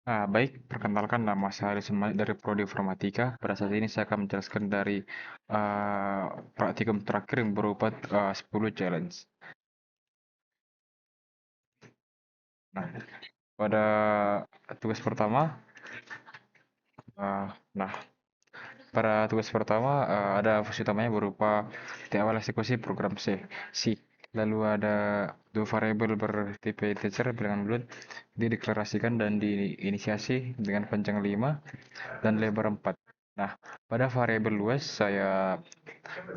Baik, perkenalkan nama saya Haris Malik dari Prodi Informatika. Pada saat ini saya akan menjelaskan dari uh, praktikum terakhir yang berupa 10 challenge. Nah, pada tugas pertama, uh, nah, pada tugas pertama ada fungsi utamanya berupa di awal eksekusi program C. Lalu ada dua variabel bertipe integer bilangan bulat dideklarasikan dan diinisiasi dengan panjang 5 dan lebar 4. Nah, pada variabel luas saya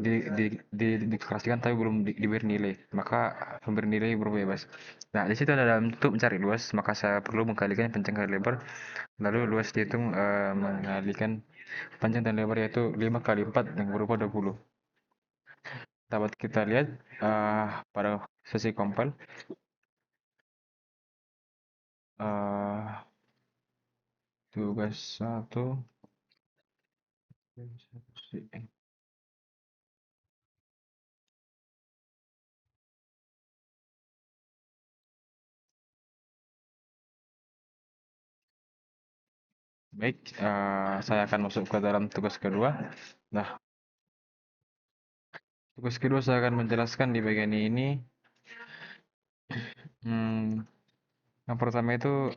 dideklarasikan tapi belum diberi nilai, maka memberi nilai berbebas. Nah, di situ ada dalam untuk mencari luas, maka saya perlu mengkalikan panjang kali lebar, lalu luas dihitung mengalikan panjang dan lebar yaitu 5 kali 4 yang berupa 20. Dapat kita lihat pada sesi compile uh, tugas satu. Baik, saya akan masuk ke dalam tugas kedua. Nah, tugas kedua saya akan menjelaskan di bagian ini. Hmm, yang pertama itu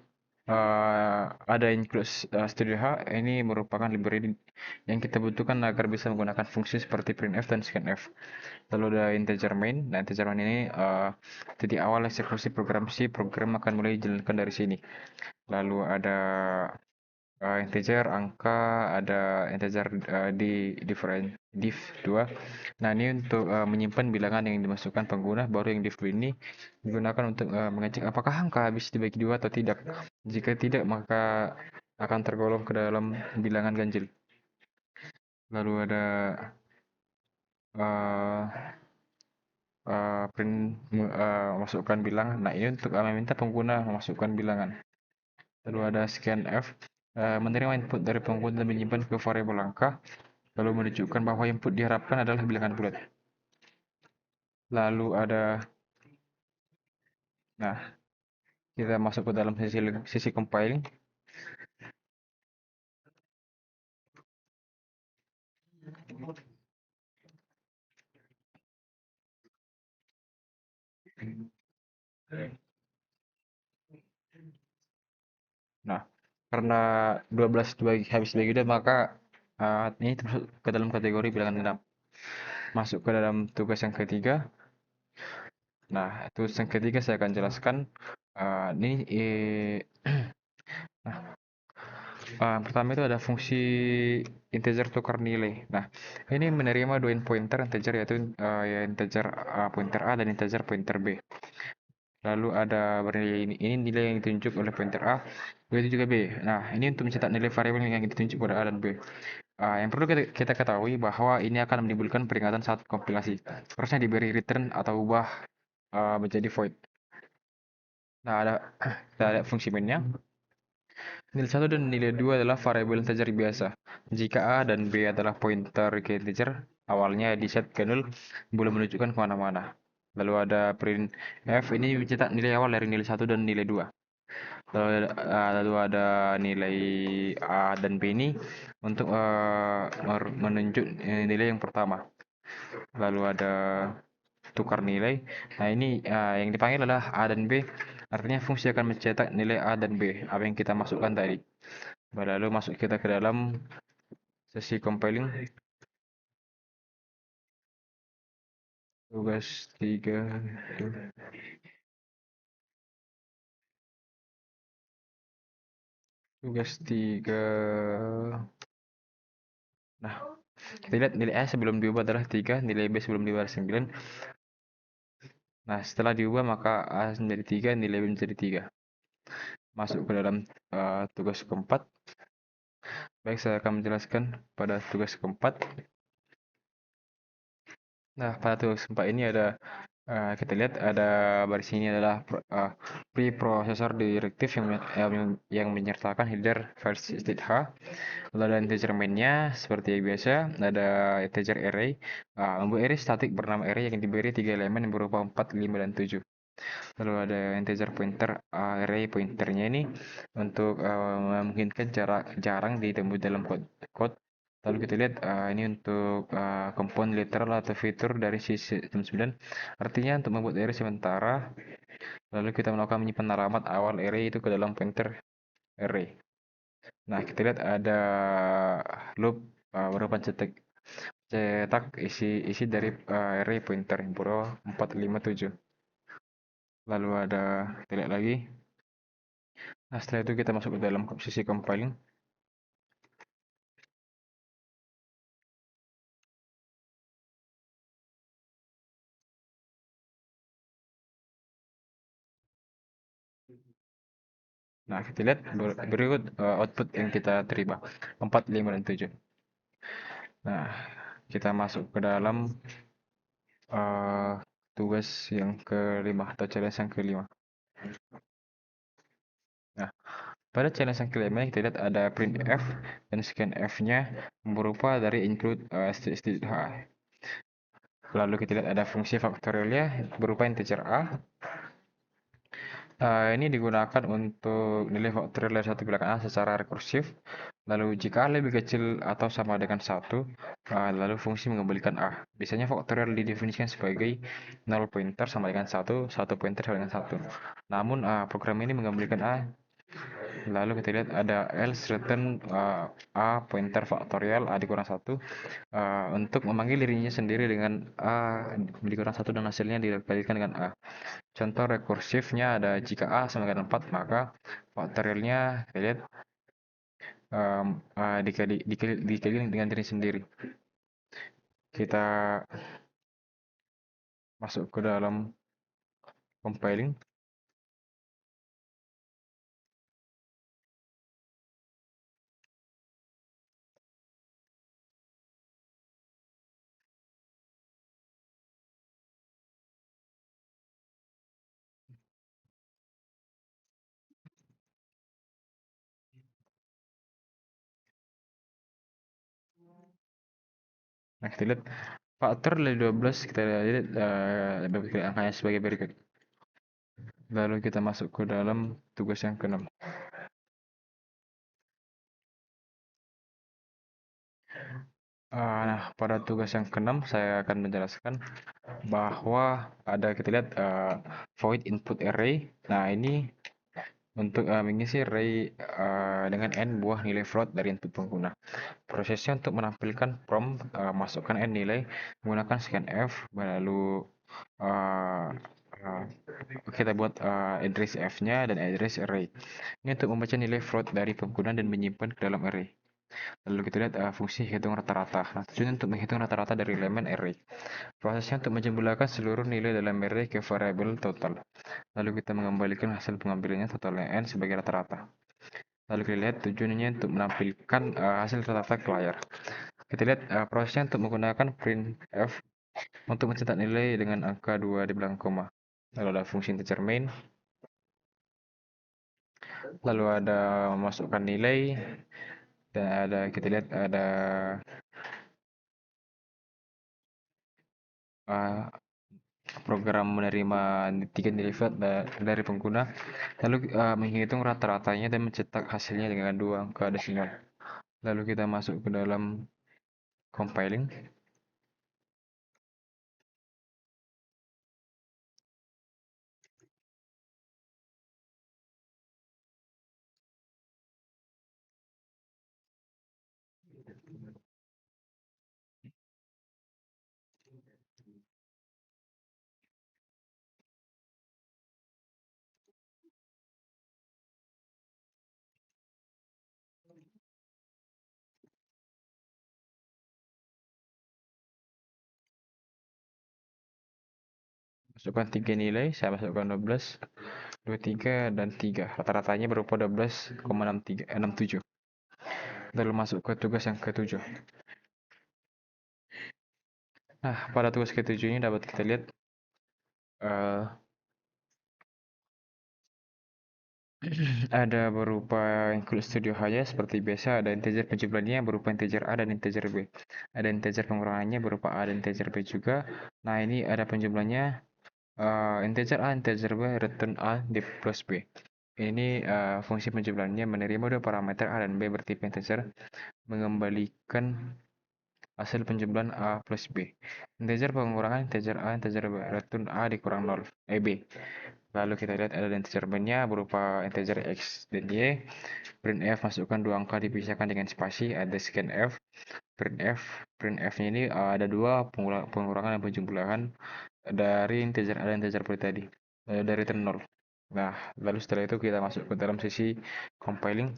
ada include Studio H. Ini merupakan library yang kita butuhkan agar bisa menggunakan fungsi seperti printf dan scanf. Lalu ada integer main. Nah, integer main ini titik awal eksekusi program C. Program akan mulai dijalankan dari sini. Lalu ada integer angka, ada integer di different div 2. Nah, ini untuk menyimpan bilangan yang dimasukkan pengguna, baru yang div ini digunakan untuk mengecek apakah angka habis dibagi dua atau tidak. Jika tidak, maka akan tergolong ke dalam bilangan ganjil. Lalu ada uh, print masukkan bilangan. Nah, ini untuk meminta pengguna memasukkan bilangan. Lalu ada scanf, menerima input dari pengguna dan menyimpan ke variabel angka, lalu menunjukkan bahwa input diharapkan adalah bilangan bulat. Lalu ada, nah, kita masuk ke dalam sisi compiling. Nah, karena 12 habis dibagi dua, maka ini masuk ke dalam kategori bilangan genap. Masuk ke dalam tugas yang ketiga. Nah, tugas yang ketiga saya akan jelaskan. Ini nah, pertama itu ada fungsi integer tukar nilai. Nah, ini menerima dua pointer integer yaitu ya integer pointer A dan integer pointer B. Lalu ada bernilai ini nilai yang ditunjuk oleh pointer A, begitu juga B. Nah, ini untuk mencetak nilai variabel yang ditunjuk pada A dan B. Yang perlu kita ketahui bahwa ini akan menimbulkan peringatan saat kompilasi. Harusnya diberi return atau ubah menjadi void. Nah, ada fungsi mainnya. Nilai 1 dan nilai 2 adalah variabel integer biasa. Jika A dan B adalah pointer ke integer, awalnya di set ke 0, boleh menunjukkan kemana-mana. Lalu ada print F, ini mencetak nilai awal dari nilai 1 dan nilai 2. Lalu ada nilai A dan B ini untuk menunjuk nilai yang pertama. Lalu ada tukar nilai. Nah, ini yang dipanggil adalah A dan B. Artinya fungsi akan mencetak nilai A dan B, apa yang kita masukkan tadi. Lalu masuk kita ke dalam sesi compiling. Tugas 3. Tugas 3. Nah, kita lihat nilai A sebelum diubah adalah 3, nilai B sebelum diubah adalah 9. Nah, setelah diubah maka A menjadi 3, nilai B menjadi 3. Masuk ke dalam tugas keempat. Baik, saya akan menjelaskan pada tugas keempat. Nah, pada tugas keempat ini ada kita lihat ada baris ini adalah preprocessor direktif yang menyertakan header versi state H. Lalu ada integer main-nya seperti biasa, ada integer array, membuat array statik bernama array yang diberi 3 elemen yang berupa 4, 5, dan 7. Lalu ada integer pointer array pointernya ini untuk memungkinkan jarang ditemui dalam code. Lalu kita lihat ini untuk compound literal atau fitur dari sistem 9. Artinya untuk membuat array sementara, lalu kita melakukan menyimpan alamat awal array itu ke dalam pointer array. Nah, kita lihat ada loop berupa cetak isi dari array pointer yang berupa 457. Lalu ada kita lihat lagi. Nah, setelah itu kita masuk ke dalam sisi compiling. Nah, kita lihat berikut output yang kita terima 4, 5, dan 7. Nah, kita masuk ke dalam uh, tugas yang kelima atau challenge yang kelima. Nah, pada challenge yang kelima kita lihat ada printf dan scanf-nya berupa dari include std. Lalu kita lihat ada fungsi faktorialnya berupa integer a. Ini digunakan untuk nilai faktorial dari satu bilangan A secara rekursif. Lalu jika A lebih kecil atau sama dengan 1, lalu fungsi mengembalikan A. Biasanya faktorial didefinisikan sebagai 0 pointer sama dengan 1, 1 pointer sama dengan 1. Namun program ini mengembalikan A. Lalu kita lihat ada else return A pointer faktorial A dikurang 1 untuk memanggil dirinya sendiri dengan A dikurang 1 dan hasilnya dikalikan dengan A. Contoh rekursifnya ada jika A sama dengan 4, maka faktorialnya kita lihat dikali dengan diri sendiri. Kita masuk ke dalam compiling. Nah, kita lihat faktor dari 12 kita lihat angkanya sebagai berikut. Lalu kita masuk ke dalam tugas yang keenam. Nah, pada tugas yang keenam saya akan menjelaskan bahwa ada kita lihat void input array. Nah, ini untuk mengisi array dengan n buah nilai float dari input pengguna. Prosesnya untuk menampilkan prompt masukkan n nilai menggunakan scanf, lalu uh, uh, kita buat address f-nya dan address array. Ini untuk membaca nilai float dari pengguna dan menyimpan ke dalam array. Lalu kita lihat fungsi hitung rata-rata. Nah, tujuannya untuk menghitung rata-rata dari elemen array. Prosesnya untuk menjumlahkan seluruh nilai dalam array ke variabel total. Lalu kita mengembalikan hasil pengambilannya totalnya n sebagai rata-rata. Lalu kita lihat tujuannya untuk menampilkan hasil rata-rata ke layar. Kita lihat prosesnya untuk menggunakan printf untuk mencetak nilai dengan angka 2 di belakang koma. Lalu ada fungsi integer main. Lalu ada memasukkan nilai. Dan ada kita lihat ada program menerima 3 nilai float dari pengguna. Lalu menghitung rata-ratanya dan mencetak hasilnya dengan 2 angka desimal. Lalu kita masuk ke dalam compiling. Masukkan 3 nilai, saya masukkan 12, 23, dan 3. Rata-ratanya berupa 12,67. Lalu masuk ke tugas yang ketujuh. Nah, pada tugas ketujuh ini dapat kita lihat ada berupa include studio hanya seperti biasa, ada integer penjumlahannya berupa integer A dan integer B. Ada integer pengurangannya berupa A dan integer B juga. Nah, ini ada penjumlahannya Integer A, integer B, return A di plus B. Ini fungsi penjumlahannya menerima dua parameter A dan B bertipe integer, mengembalikan hasil penjumlahan A plus B. Integer pengurangan integer A, integer B, return A dikurang 0, B. Lalu kita lihat ada integer B-nya berupa integer X dan Y. Printf masukkan dua angka dipisahkan dengan spasi, ada scanf. Printf, printf-nya ini ada dua pengurangan dan penjumlahan dari integer A dan integer B tadi, dari return 0. Nah, lalu setelah itu kita masuk ke dalam sesi compiling.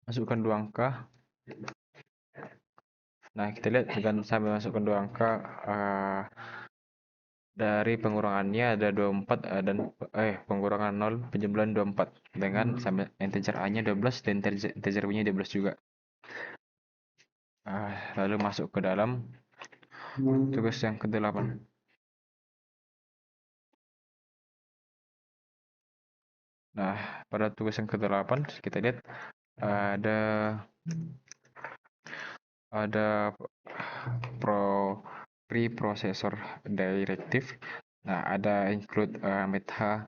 Masukkan dua angka. Nah, kita lihat dengan sambil masukkan dua angka, dari pengurangannya ada 24 dan pengurangan 0 penjumlahan 24 dengan sambil integer A-nya 12 dan integer B-nya 12 juga. Lalu masuk ke dalam tugas yang ke-8. Nah, pada tugas yang ke-8 kita lihat ada ada preprocessor directive. Nah, ada include metah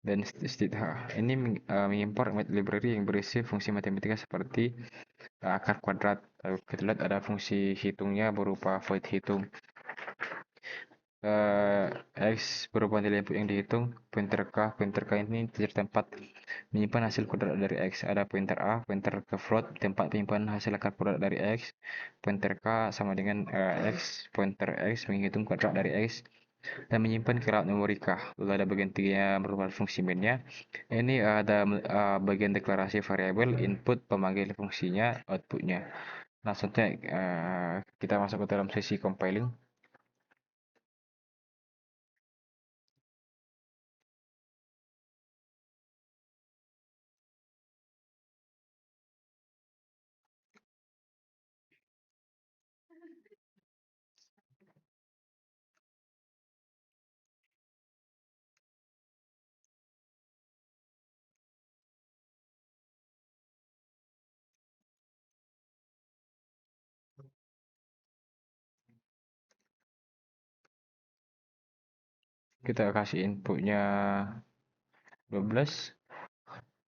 dan stith. Ini mengimpor library yang berisi fungsi matematika seperti akar kuadrat. Lalu kita lihat ada fungsi hitungnya berupa void hitung. X berupa nilai input yang dihitung. Pointer K ini integer tempat menyimpan hasil kuadrat dari X. Ada pointer A, pointer ke float, tempat penyimpanan hasil akar kuadrat dari X. Pointer K sama dengan X, pointer X menghitung kuadrat dari X dan menyimpan ke alat memori K. Lalu ada bagian 3 merupakan fungsi mainnya. Ini ada bagian deklarasi variabel, input, pemanggil fungsinya, outputnya. Nah, selanjutnya kita masuk ke dalam sesi compiling. Kita kasih inputnya 12.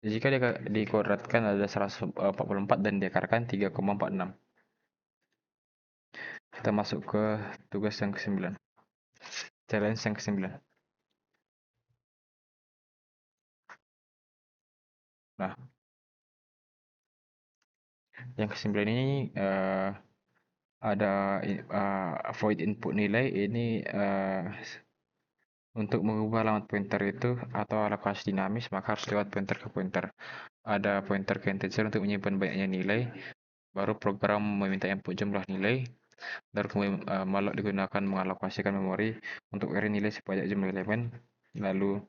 Jika dikuadratkan ada 144 dan diakarkan 3,46. Kita masuk ke tugas yang ke-9. Challenge yang ke-9. Nah, yang ke-9 ini ada void input nilai. Ini untuk mengubah alamat pointer itu atau alokasi dinamis, maka harus lewat pointer ke pointer. Ada pointer ke integer untuk menyimpan banyaknya nilai. Baru program meminta input jumlah nilai. Lalu kemudian malloc digunakan mengalokasikan memori untuk array nilai sebanyak jumlah elemen. Lalu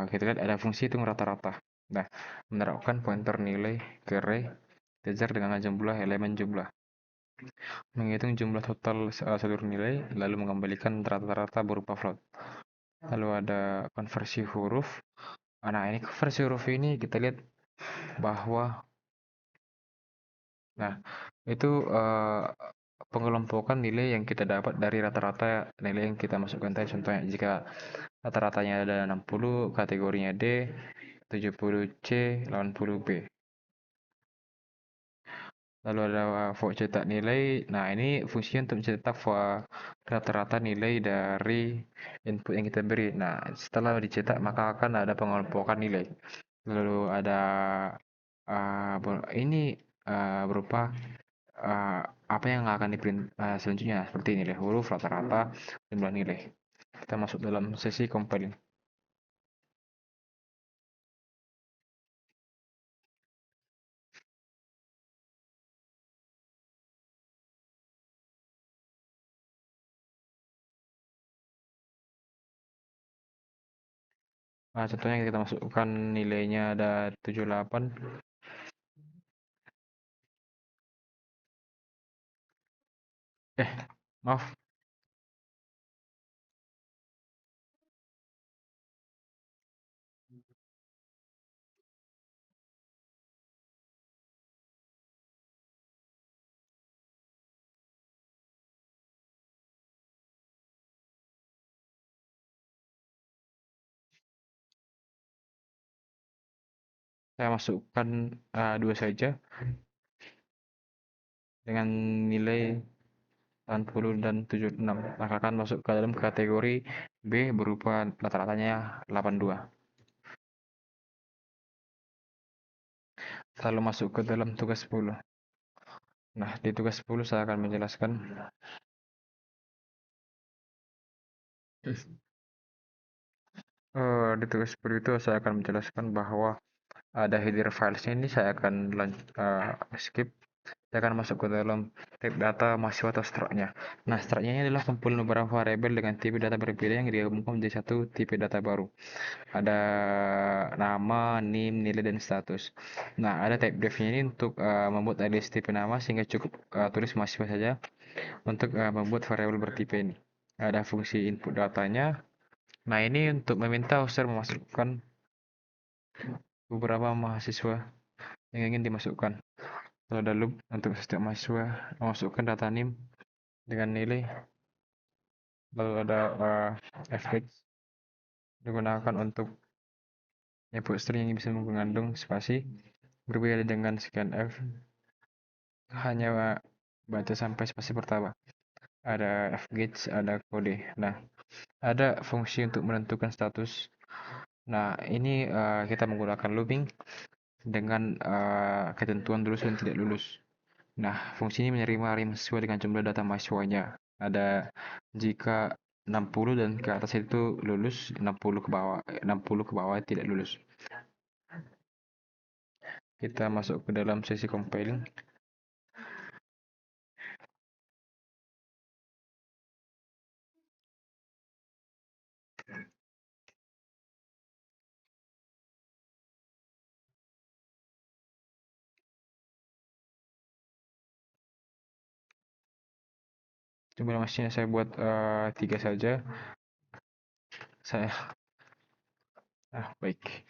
kita lihat ada fungsi hitung rata-rata. Nah, menerapkan pointer nilai ke array integer dengan jumlah elemen jumlah. Menghitung jumlah total seluruh nilai, lalu mengembalikan rata-rata berupa float. Lalu ada konversi huruf. Nah, ini konversi huruf ini kita lihat bahwa, nah, itu pengelompokan nilai yang kita dapat dari rata-rata nilai yang kita masukkan tadi. Contohnya, jika rata-ratanya ada 60, kategorinya D, 70 C, 80 B. Lalu ada for cetak nilai. Nah, ini fungsinya untuk mencetak rata-rata nilai dari input yang kita beri. Nah, setelah dicetak maka akan ada pengelompokan nilai. Lalu ada ini berupa uh, apa yang akan diprint selanjutnya seperti nilai huruf, rata-rata, jumlah nilai. Kita masuk dalam sesi compiling. Contohnya kita masukkan nilainya ada 78. Maaf, Saya masukkan dua saja dengan nilai 80 dan 76. Maka akan masuk ke dalam kategori B berupa rata-ratanya 82. Lalu masuk ke dalam tugas 10. Nah, di tugas 10 saya akan menjelaskan di tugas 10 itu saya akan menjelaskan bahwa ada header filesnya ini saya akan skip. Saya akan masuk ke dalam type data mahasiswa atau struknya. Nah, struknya ini adalah kumpulan beberapa variabel dengan tipe data berbeda yang digabungkan menjadi satu tipe data baru. Ada nama, NIM, nilai, dan status. Nah, ada type def-nya ini untuk membuat list tipe nama sehingga cukup tulis mahasiswa saja untuk membuat variabel bertipe ini. Ada fungsi input datanya. Nah, ini untuk meminta user memasukkan beberapa mahasiswa yang ingin dimasukkan. Lalu ada loop untuk setiap mahasiswa memasukkan data NIM dengan nilai. Lalu ada fh digunakan untuk input string yang bisa mengandung spasi. Berbeda dengan scanf, hanya baca sampai spasi pertama. Ada fgauge, ada kode. Nah, ada fungsi untuk menentukan status. Nah, ini kita menggunakan looping dengan ketentuan lulus dan tidak lulus. Nah, fungsi ini menerima rim sesuai dengan jumlah data mahasiswanya. Ada jika 60 dan ke atas itu lulus, 60 ke bawah tidak lulus. Kita masuk ke dalam sesi compiling. Jumlah mesinnya saya buat 3 saja. Saya baik.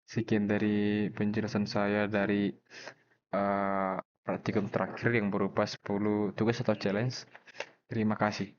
Sekian dari penjelasan saya dari praktikum terakhir yang berupa 10 tugas atau challenge. Terima kasih.